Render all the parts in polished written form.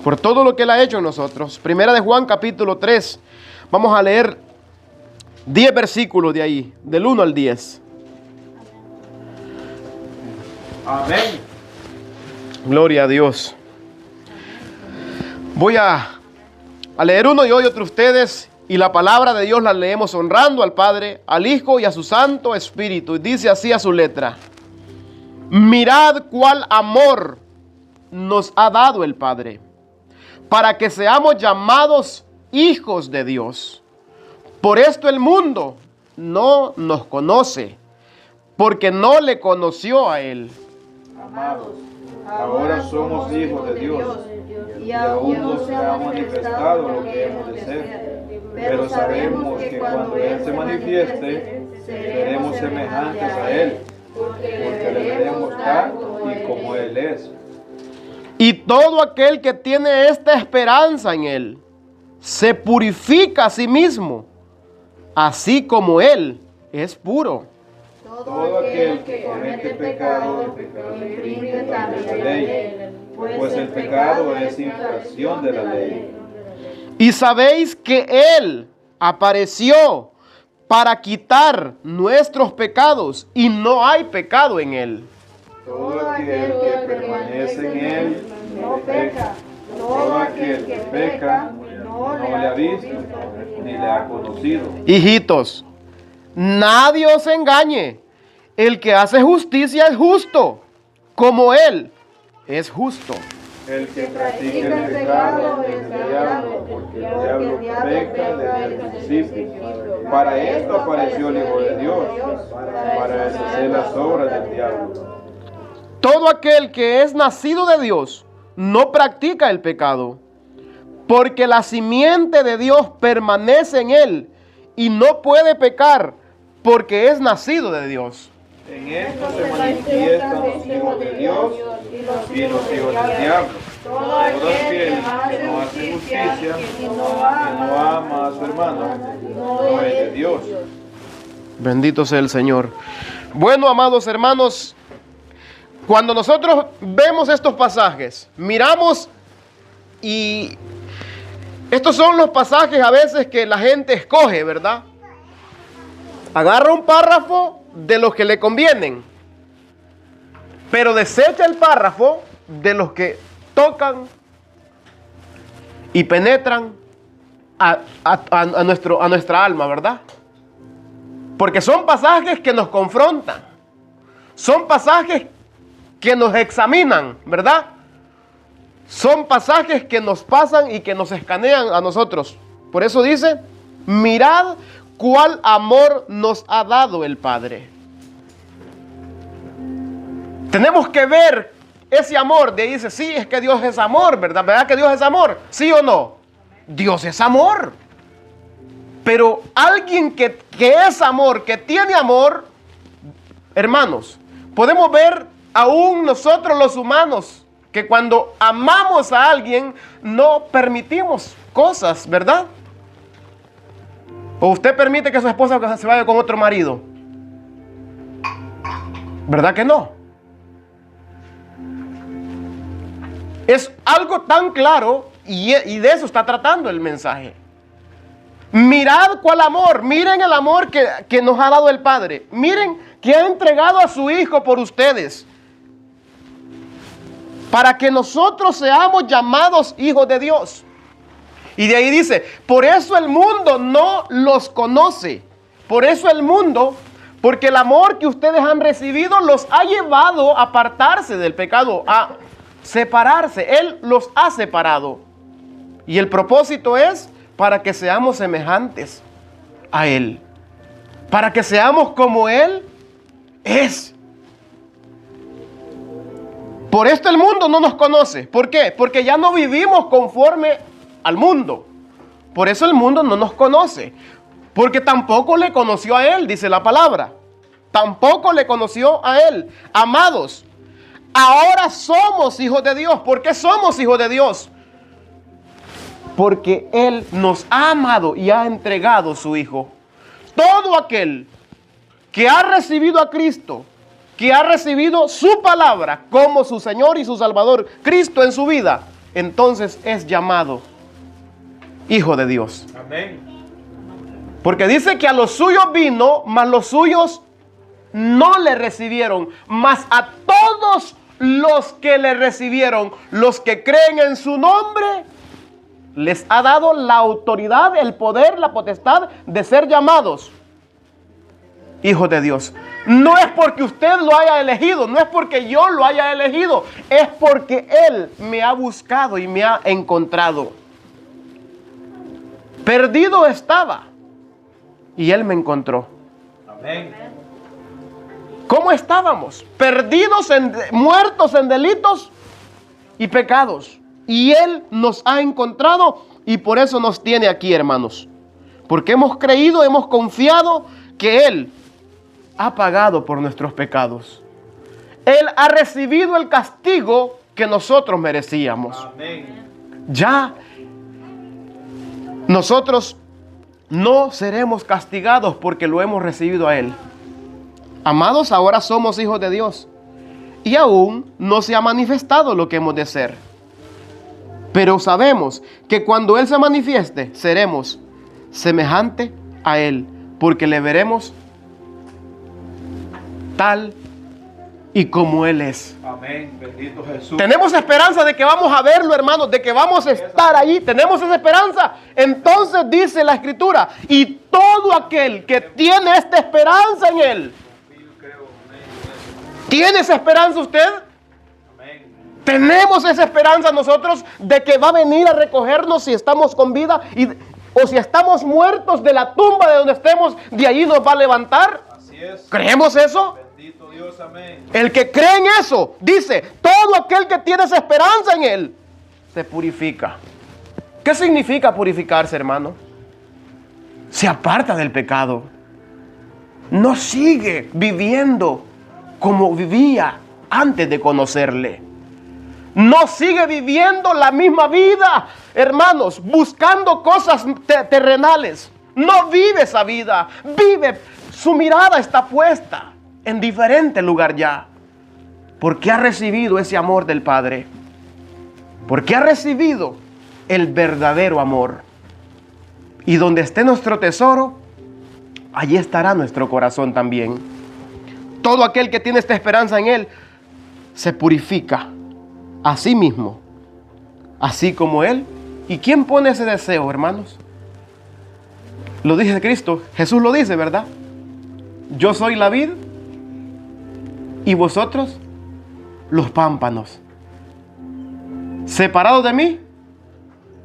por todo lo que Él ha hecho en nosotros. Primera de Juan capítulo 3. Vamos a leer 10 versículos de ahí, del 1 al 10. Amén. Gloria a Dios. Voy a leer uno y hoy otro ustedes, y la palabra de Dios la leemos honrando al Padre, al Hijo y a su Santo Espíritu. Y dice así a su letra: mirad cuál amor nos ha dado el Padre, para que seamos llamados hijos de Dios. Por esto el mundo no nos conoce, porque no le conoció a Él. Amados, ahora somos hijos de Dios, y aún no se ha manifestado lo que hemos de ser. Pero sabemos que cuando Él se manifieste, seremos semejantes a Él, porque le veremos tal y como Él es. Y todo aquel que tiene esta esperanza en Él, se purifica a sí mismo, así como Él es puro. Todo aquel que comete pecado infringe también la ley, pues el pecado es infracción de la ley. Y sabéis que Él apareció para quitar nuestros pecados, y no hay pecado en Él. Todo aquel que permanece en Él no peca. Todo aquel que peca no le ha visto ni le ha conocido. Hijitos, nadie os engañe. El que hace justicia es justo, como Él es justo. El que practica el pecado es del diablo, porque el diablo peca desde el principio. Para esto apareció el Hijo de Dios, para deshacer las obras del diablo. Todo aquel que es nacido de Dios no practica el pecado, porque la simiente de Dios permanece en él y no puede pecar porque es nacido de Dios. En esto se manifiestan los hijos de Dios y los hijos del diablo. Todo aquel que no hace justicia, que no ama a su hermano, no es de Dios. Bendito sea el Señor. Bueno, amados hermanos, cuando nosotros vemos estos pasajes, miramos, y estos son los pasajes a veces que la gente escoge, ¿verdad? Agarra un párrafo de los que le convienen, pero desecha el párrafo de los que tocan y penetran a nuestra alma, ¿verdad? Porque son pasajes que nos confrontan, son pasajes que nos examinan, ¿verdad? Son pasajes que nos pasan y que nos escanean a nosotros. Por eso dice: mirad cuál amor nos ha dado el Padre. Tenemos que ver ese amor. De ahí dice: sí, es que Dios es amor, ¿verdad? ¿Verdad que Dios es amor? ¿Sí o no? Dios es amor. Pero alguien que es amor, que tiene amor, hermanos, podemos ver aún nosotros los humanos, que cuando amamos a alguien no permitimos cosas, ¿verdad? ¿O usted permite que su esposa se vaya con otro marido? ¿Verdad que no? Es algo tan claro, y de eso está tratando el mensaje. Mirad cuál amor, miren el amor que nos ha dado el Padre. Miren que ha entregado a su Hijo por ustedes, para que nosotros seamos llamados hijos de Dios. Y de ahí dice: por eso el mundo no los conoce. Por eso el mundo, porque el amor que ustedes han recibido los ha llevado a apartarse del pecado, a separarse. Él los ha separado. Y el propósito es para que seamos semejantes a Él, para que seamos como Él es. Por esto el mundo no nos conoce. ¿Por qué? Porque ya no vivimos conforme al mundo. Por eso el mundo no nos conoce, porque tampoco le conoció a Él, dice la palabra. Tampoco le conoció a Él. Amados, ahora somos hijos de Dios. ¿Por qué somos hijos de Dios? Porque Él nos ha amado y ha entregado su Hijo. Todo aquel que ha recibido a Cristo, que ha recibido su palabra como su Señor y su Salvador, Cristo en su vida, entonces es llamado hijo de Dios. Amén. Porque dice que a los suyos vino, mas los suyos no le recibieron, mas a todos los que le recibieron, los que creen en su nombre, les ha dado la autoridad, el poder, la potestad de ser llamados hijos de Dios. No es porque usted lo haya elegido, no es porque yo lo haya elegido, es porque Él me ha buscado y me ha encontrado. Perdido estaba y Él me encontró. Amén. ¿Cómo estábamos? Perdidos, muertos en delitos y pecados. Y Él nos ha encontrado y por eso nos tiene aquí, hermanos. Porque hemos creído, hemos confiado que Él ha pagado por nuestros pecados. Él ha recibido el castigo que nosotros merecíamos. Amén. Ya nosotros no seremos castigados porque lo hemos recibido a Él. Amados, ahora somos hijos de Dios y aún no se ha manifestado lo que hemos de ser. Pero sabemos que cuando Él se manifieste, seremos semejante a Él, porque le veremos tal y como Él es. Amén. Bendito Jesús. Tenemos esperanza de que vamos a verlo, hermanos, de que vamos a estar allí. Tenemos esa esperanza. Entonces dice la Escritura, y todo aquel que tiene esta esperanza en Él. ¿Tiene esa esperanza usted? Amén. Tenemos esa esperanza nosotros de que va a venir a recogernos si estamos con vida o si estamos muertos de la tumba de donde estemos, de allí nos va a levantar. Así es. ¿Creemos eso? Bendito Dios, amén. El que cree en eso, dice, todo aquel que tiene esa esperanza en Él, se purifica. ¿Qué significa purificarse, hermano? Se aparta del pecado. No sigue viviendo como vivía antes de conocerle. No sigue viviendo la misma vida, hermanos, buscando cosas terrenales. No vive esa vida. Su mirada está puesta en diferente lugar ya. Porque ha recibido ese amor del Padre. Porque ha recibido el verdadero amor. Y donde esté nuestro tesoro, allí estará nuestro corazón también. Todo aquel que tiene esta esperanza en Él se purifica a sí mismo, así como Él. ¿Y quién pone ese deseo, hermanos? Lo dice Cristo, Jesús lo dice, ¿verdad? Yo soy la vid y vosotros los pámpanos. Separados de mí,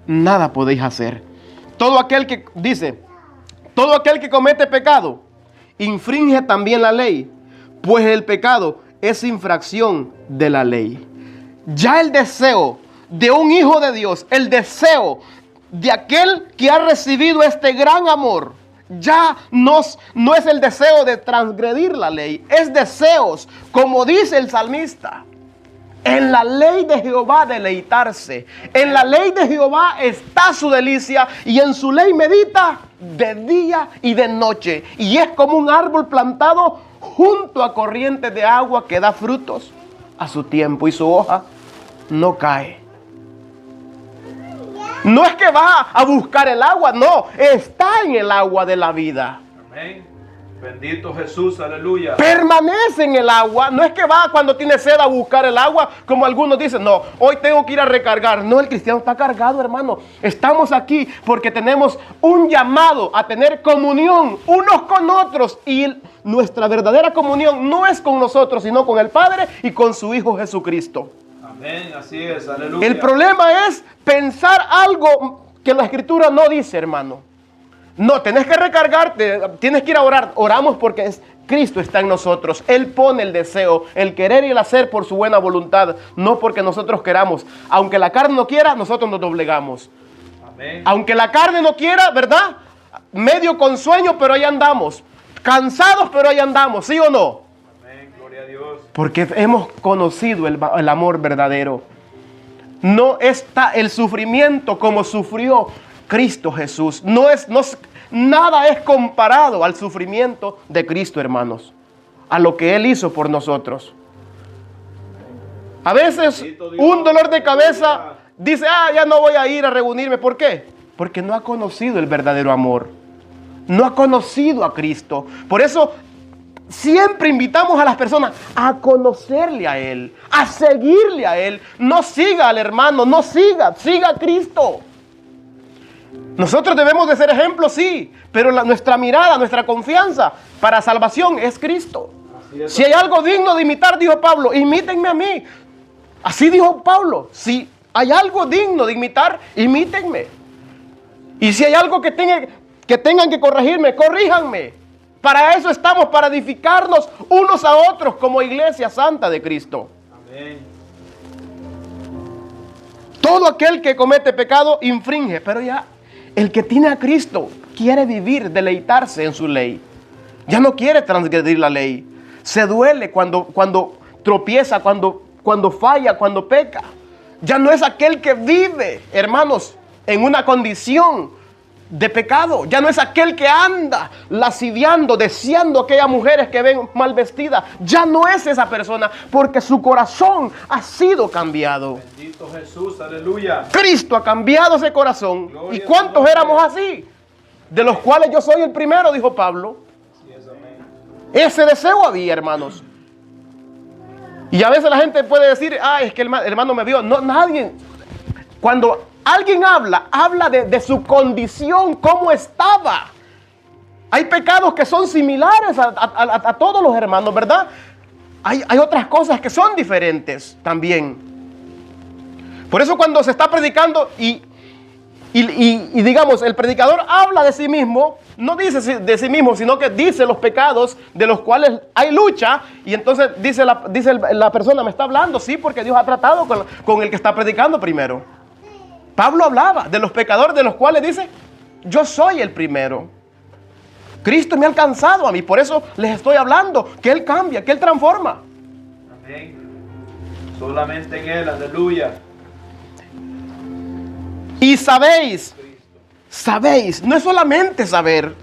nada podéis hacer. Todo aquel que dice, todo aquel que comete pecado, infringe también la ley, pues el pecado es infracción de la ley. Ya el deseo de un hijo de Dios, el deseo de aquel que ha recibido este gran amor, ya no es el deseo de transgredir la ley, es deseos, como dice el salmista, en la ley de Jehová deleitarse. En la ley de Jehová está su delicia y en su ley medita de día y de noche. Y es como un árbol plantado junto a corrientes de agua que da frutos a su tiempo y su hoja no cae. No es que va a buscar el agua, no, está en el agua de la vida. Amén. Bendito Jesús, aleluya. Permanece en el agua, no es que va cuando tiene sed a buscar el agua, como algunos dicen, no, hoy tengo que ir a recargar. No, el cristiano está cargado, hermano. Estamos aquí porque tenemos un llamado a tener comunión unos con otros y nuestra verdadera comunión no es con nosotros, sino con el Padre y con su Hijo Jesucristo. Amén, así es, aleluya. El problema es pensar algo que la Escritura no dice, hermano. No, tenés que recargarte, tienes que ir a orar. Oramos porque Cristo está en nosotros. Él pone el deseo, el querer y el hacer por su buena voluntad, no porque nosotros queramos. Aunque la carne no quiera, nosotros nos doblegamos. Amén. Aunque la carne no quiera, ¿verdad? Medio con sueño, pero ahí andamos. Cansados, pero ahí andamos, ¿sí o no? Amén, gloria a Dios. Porque hemos conocido el amor verdadero. No está el sufrimiento como sufrió Cristo Jesús. Nada es comparado al sufrimiento de Cristo, hermanos. A lo que Él hizo por nosotros. A veces un dolor de cabeza dice, ya no voy a ir a reunirme. ¿Por qué? Porque no ha conocido el verdadero amor. No ha conocido a Cristo. Por eso siempre invitamos a las personas a conocerle a Él, a seguirle a Él. No siga al hermano, no siga a Cristo. Nosotros debemos de ser ejemplos, sí, pero nuestra mirada, nuestra confianza para salvación es Cristo. Si hay algo digno de imitar, dijo Pablo, imítenme a mí. Así dijo Pablo, si hay algo digno de imitar, imítenme. Y si hay algo que tengan que corregirme, corríjanme. Para eso estamos, para edificarnos unos a otros como iglesia santa de Cristo. Amén. Todo aquel que comete pecado infringe, pero ya el que tiene a Cristo quiere vivir, deleitarse en su ley. Ya no quiere transgredir la ley. Se duele cuando tropieza, cuando falla, cuando peca. Ya no es aquel que vive, hermanos, en una condición de pecado. Ya no es aquel que anda lasciviando, deseando a aquellas mujeres que ven mal vestidas. Ya no es esa persona, porque su corazón ha sido cambiado. Bendito Jesús, aleluya. Cristo ha cambiado ese corazón. Gloria ¿Y cuántos éramos así? De los cuales yo soy el primero, dijo Pablo. Así es, amén. Ese deseo había, hermanos. Y a veces la gente puede decir, es que el hermano me vio. No, nadie. Cuando alguien habla de su condición, cómo estaba. Hay pecados que son similares a todos los hermanos, ¿verdad? Hay otras cosas que son diferentes también. Por eso cuando se está predicando y digamos, el predicador habla de sí mismo, no dice de sí mismo, sino que dice los pecados de los cuales hay lucha, y entonces dice la persona, me está hablando, sí, porque Dios ha tratado con el que está predicando primero. Pablo hablaba de los pecadores de los cuales dice, yo soy el primero. Cristo me ha alcanzado a mí, por eso les estoy hablando, que Él cambia, que Él transforma. Amén. Solamente en Él, aleluya. Y sabéis, no es solamente saber.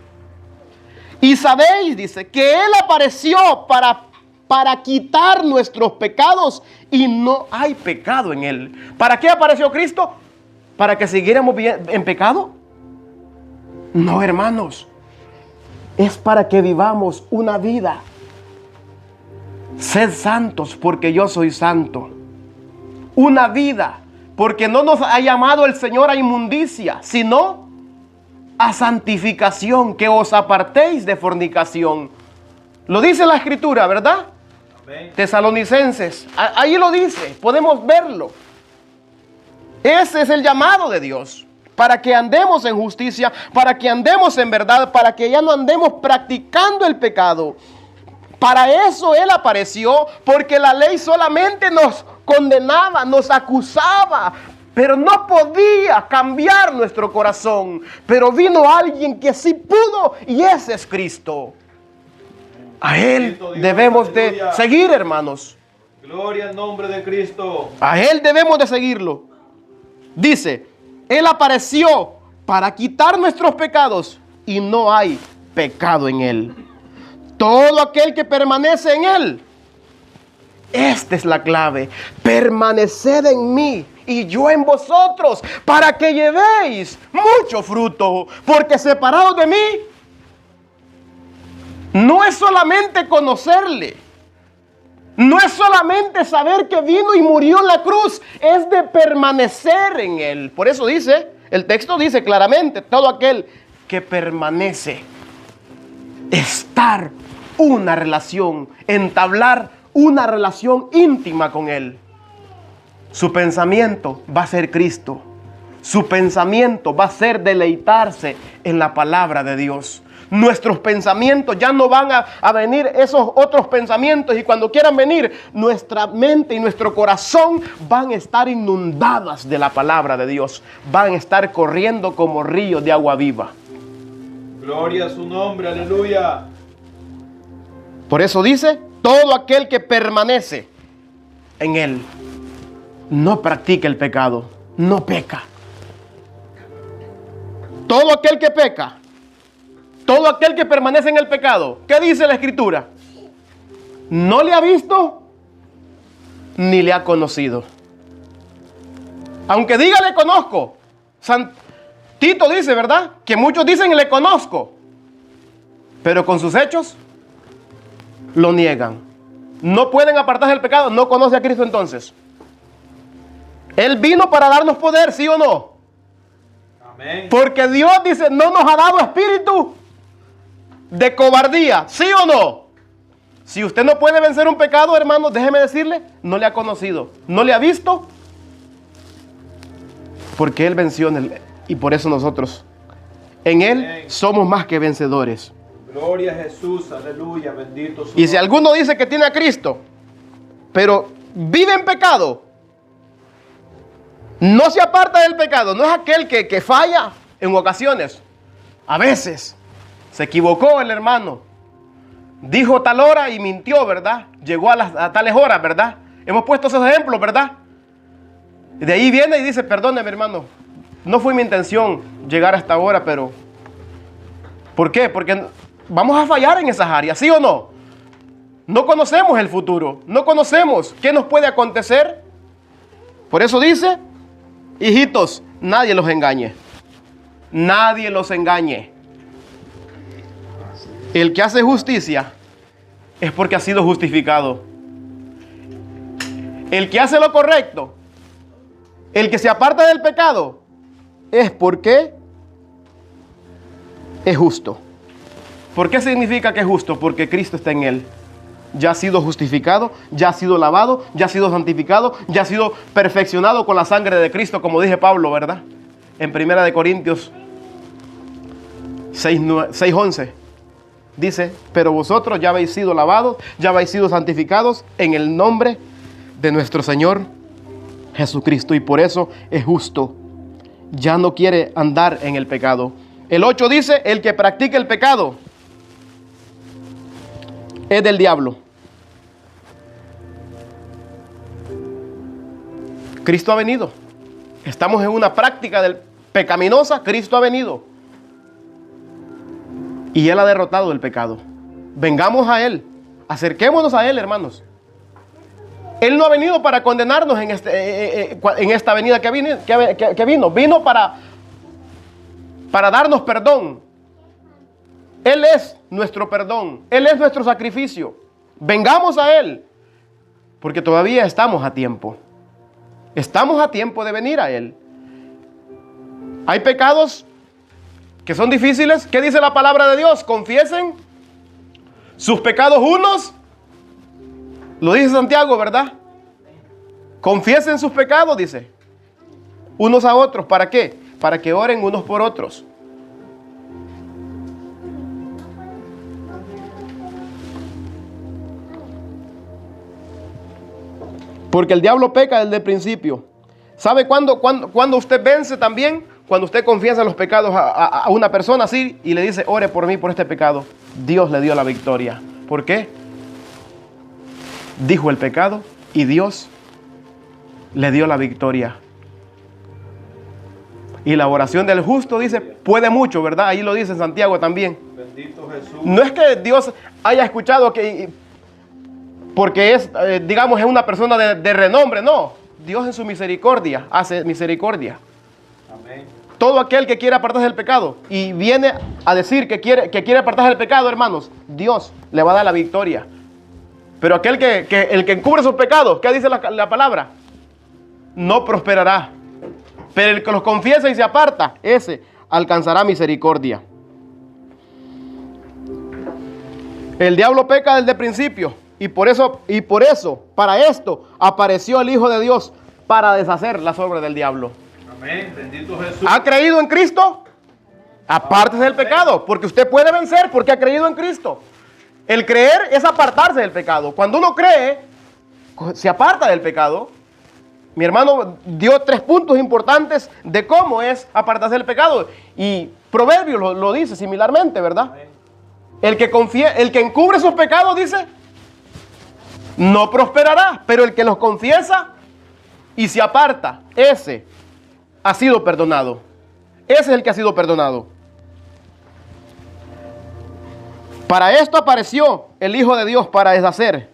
Y sabéis, dice, que Él apareció para quitar nuestros pecados y no hay pecado en Él. ¿Para qué apareció Cristo? ¿Para que siguiéramos en pecado? No, hermanos. Es para que vivamos una vida. Sed santos porque yo soy santo. Una vida. Porque no nos ha llamado el Señor a inmundicia, sino a santificación, que os apartéis de fornicación. Lo dice la Escritura, ¿verdad? Amén. Tesalonicenses, ahí lo dice, podemos verlo. Ese es el llamado de Dios, para que andemos en justicia, para que andemos en verdad, para que ya no andemos practicando el pecado. Para eso Él apareció, porque la ley solamente nos condenaba, nos acusaba, pero no podía cambiar nuestro corazón. Pero vino alguien que sí pudo, y ese es Cristo. A Él debemos de seguir, hermanos. Gloria al nombre de Cristo. A Él debemos de seguirlo. Dice, Él apareció para quitar nuestros pecados y no hay pecado en Él. Todo aquel que permanece en Él. Esta es la clave. Permaneced en mí y yo en vosotros, para que llevéis mucho fruto. Porque separados de mí, no es solamente conocerle. No es solamente saber que vino y murió en la cruz. Es de permanecer en Él. Por eso dice, el texto dice claramente, todo aquel que permanece. Estar una relación, entablar una relación íntima con Él. Su pensamiento va a ser Cristo. Su pensamiento va a ser deleitarse en la palabra de Dios. Nuestros pensamientos ya no van a venir esos otros pensamientos, y cuando quieran venir, nuestra mente y nuestro corazón van a estar inundadas de la palabra de Dios. Van a estar corriendo como ríos de agua viva. Gloria a su nombre, aleluya. Por eso dice, todo aquel que permanece en Él no practica el pecado, no peca. Todo aquel que peca, todo aquel que permanece en el pecado, ¿qué dice la Escritura? No le ha visto ni le ha conocido. Aunque diga le conozco. Tito dice, ¿verdad? Que muchos dicen le conozco, pero con sus hechos lo niegan. No pueden apartarse del pecado. No conoce a Cristo entonces. Él vino para darnos poder, ¿sí o no? Amén. Porque Dios dice, no nos ha dado espíritu de cobardía, ¿sí o no? Si usted no puede vencer un pecado, hermano, déjeme decirle, no le ha conocido, no le ha visto, porque Él venció en él, y por eso nosotros en Él somos más que vencedores. Gloria a Jesús, aleluya, bendito su Y si alguno dice que tiene a Cristo, pero vive en pecado, no se aparta del pecado, no es aquel que falla en ocasiones. A veces se equivocó el hermano, dijo tal hora y mintió, ¿verdad? Llegó a tales horas, ¿verdad? Hemos puesto esos ejemplos, ¿verdad? De ahí viene y dice, perdóneme, hermano, no fue mi intención llegar a esta hora, pero ¿por qué? Porque vamos a fallar en esas áreas, ¿sí o no? No conocemos el futuro, no conocemos qué nos puede acontecer. Por eso dice, hijitos, nadie los engañe. Nadie los engañe. El que hace justicia es porque ha sido justificado. El que hace lo correcto, el que se aparta del pecado, es porque es justo. ¿Por qué significa que es justo? Porque Cristo está en él. Ya ha sido justificado, ya ha sido lavado, ya ha sido santificado, ya ha sido perfeccionado con la sangre de Cristo, como dije Pablo, ¿verdad? En 1 Corintios 6:11 dice, pero vosotros ya habéis sido lavados, ya habéis sido santificados en el nombre de nuestro Señor Jesucristo, y por eso es justo. Ya no quiere andar en el pecado. El 8 dice, el que practica el pecado es del diablo. Cristo ha venido. Estamos en una práctica pecaminosa. Cristo ha venido. Y Él ha derrotado el pecado. Vengamos a Él. Acerquémonos a Él, hermanos. Él no ha venido para condenarnos en esta venida que vino. Vino para darnos perdón. Él es nuestro perdón. Él es nuestro sacrificio. Vengamos a Él. Porque todavía estamos a tiempo. Estamos a tiempo de venir a Él. Hay pecados que son difíciles. ¿Qué dice la palabra de Dios? Confiesen sus pecados unos. Lo dice Santiago, ¿verdad? Confiesen sus pecados, dice. Unos a otros. ¿Para qué? Para que oren unos por otros. Porque el diablo peca desde el principio. ¿Sabe cuándo usted vence también? Cuando usted confiesa los pecados a una persona así y le dice, ore por mí por este pecado. Dios le dio la victoria. ¿Por qué? Dijo el pecado y Dios le dio la victoria. Y la oración del justo, dice, puede mucho, ¿verdad? Ahí lo dice Santiago también. Bendito Jesús. No es que Dios haya escuchado porque es, digamos, es una persona de renombre, no. Dios en su misericordia hace misericordia. Amén. Todo aquel que quiere apartarse del pecado y viene a decir que quiere apartarse del pecado, hermanos, Dios le va a dar la victoria. Pero aquel el que encubre sus pecados, ¿qué dice la palabra? No prosperará. Pero el que los confiesa y se aparta, ese alcanzará misericordia. El diablo peca desde el principio. Y por eso, para esto, apareció el Hijo de Dios, para deshacer las obras del diablo. Amén, bendito Jesús. ¿Ha creído en Cristo? Apártese del pecado, porque usted puede vencer porque ha creído en Cristo. El creer es apartarse del pecado. Cuando uno cree, se aparta del pecado. Mi hermano dio 3 puntos importantes de cómo es apartarse del pecado. Y Proverbios lo dice similarmente, ¿verdad? Amén. El que encubre sus pecados, dice, no prosperará. Pero el que los confiesa y se aparta, ese ha sido perdonado. Ese es el que ha sido perdonado. Para esto apareció el Hijo de Dios, para deshacer.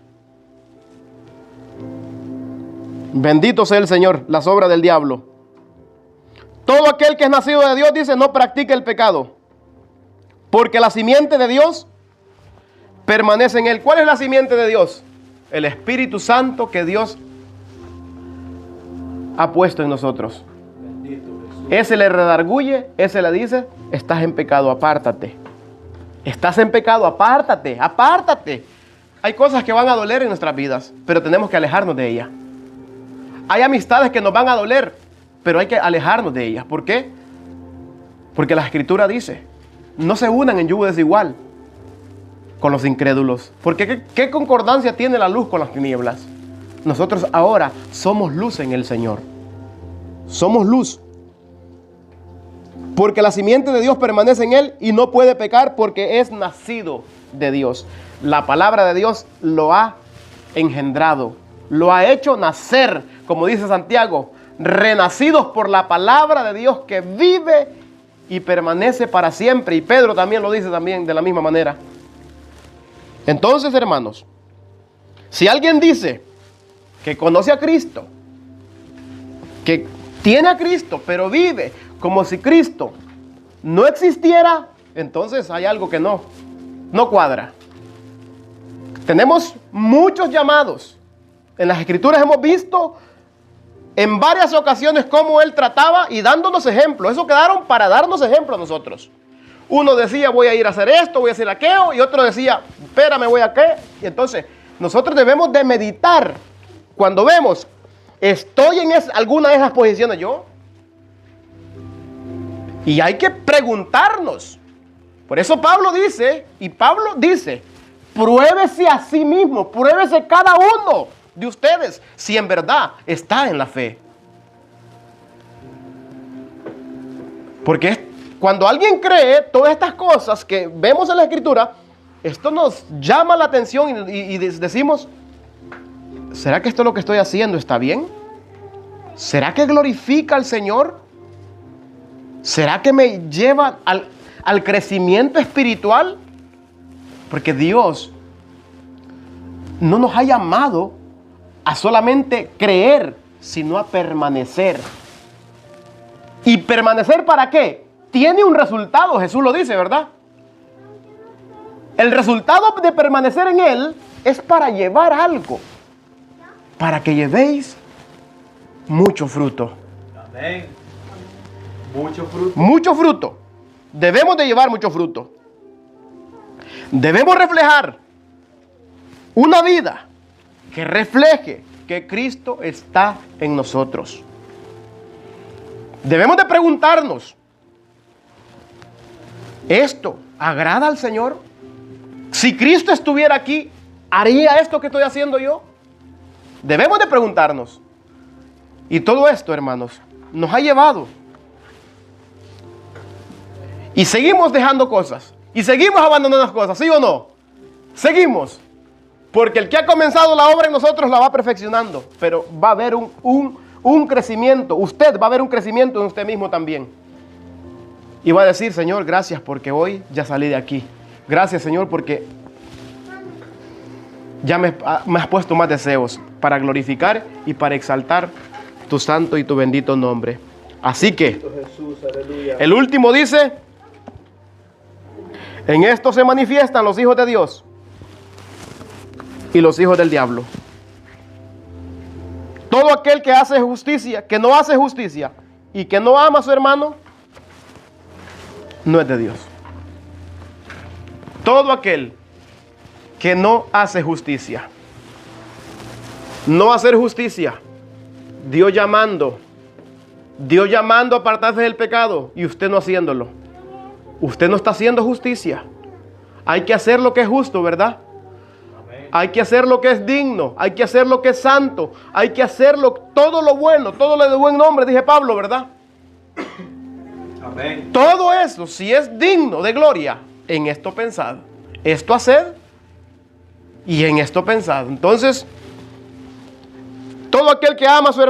Bendito sea el Señor, las obras del diablo. Todo aquel que es nacido de Dios, dice, no practica el pecado, porque la simiente de Dios permanece en él. ¿Cuál es la simiente de Dios? El Espíritu Santo que Dios ha puesto en nosotros. Ese le redarguye, ese le dice, estás en pecado, apártate. Estás en pecado, apártate, apártate. Hay cosas que van a doler en nuestras vidas, pero tenemos que alejarnos de ellas. Hay amistades que nos van a doler, pero hay que alejarnos de ellas. ¿Por qué? Porque la Escritura dice, no se unan en yugo desigual con los incrédulos. Porque ¿qué concordancia tiene la luz con las tinieblas? Nosotros ahora somos luz en el Señor. Somos luz. Porque la simiente de Dios permanece en él y no puede pecar porque es nacido de Dios. La palabra de Dios lo ha engendrado, lo ha hecho nacer, como dice Santiago, renacidos por la palabra de Dios que vive y permanece para siempre. Y Pedro también lo dice también de la misma manera. Entonces, hermanos, si alguien dice que conoce a Cristo, que tiene a Cristo, pero vive como si Cristo no existiera, entonces hay algo que no cuadra. Tenemos muchos llamados. En las Escrituras hemos visto en varias ocasiones cómo Él trataba y dándonos ejemplos. Eso quedaron para darnos ejemplos a nosotros. Uno decía, voy a ir a hacer esto, voy a hacer aquello, y otro decía, espérame, voy a qué. Y entonces, nosotros debemos de meditar cuando vemos, estoy en alguna de esas posiciones yo. Y hay que preguntarnos. Por eso Pablo dice, pruébese a sí mismo, pruébese cada uno de ustedes si en verdad está en la fe. Porque cuando alguien cree todas estas cosas que vemos en la Escritura, esto nos llama la atención y decimos, ¿será que esto lo que estoy haciendo está bien? ¿Será que glorifica al Señor? ¿Será que me lleva al crecimiento espiritual? Porque Dios no nos ha llamado a solamente creer, sino a permanecer. ¿Y permanecer para qué? Tiene un resultado, Jesús lo dice, ¿verdad? El resultado de permanecer en Él es para llevar algo, para que llevéis mucho fruto. Amén. Mucho fruto. Mucho fruto. Debemos de llevar mucho fruto. Debemos reflejar una vida que refleje que Cristo está en nosotros. Debemos de preguntarnos, ¿esto agrada al Señor? Si Cristo estuviera aquí, ¿haría esto que estoy haciendo yo? Debemos de preguntarnos. Y todo esto, hermanos, nos ha llevado. Y seguimos dejando cosas. Y seguimos abandonando las cosas, ¿sí o no? Seguimos. Porque el que ha comenzado la obra en nosotros la va perfeccionando. Pero va a haber un crecimiento. Usted va a ver un crecimiento en usted mismo también. Y va a decir, Señor, gracias porque hoy ya salí de aquí. Gracias, Señor, porque ya me has puesto más deseos para glorificar y para exaltar tu santo y tu bendito nombre. Así que, el último dice, en esto se manifiestan los hijos de Dios y los hijos del diablo. Todo aquel que hace justicia, que no hace justicia y que no ama a su hermano, no es de Dios. Todo aquel que no hace justicia, no hacer justicia, Dios llamando a apartarse del pecado y usted no haciéndolo. Usted no está haciendo justicia. Hay que hacer lo que es justo, ¿verdad? Amén. Hay que hacer lo que es digno, hay que hacer lo que es santo, hay que hacer todo lo bueno, todo lo de buen nombre, dije Pablo, ¿verdad? Amén. Todo eso, si es digno de gloria, en esto pensad, esto haced y en esto pensad. Entonces, todo aquel que ama a su hermano,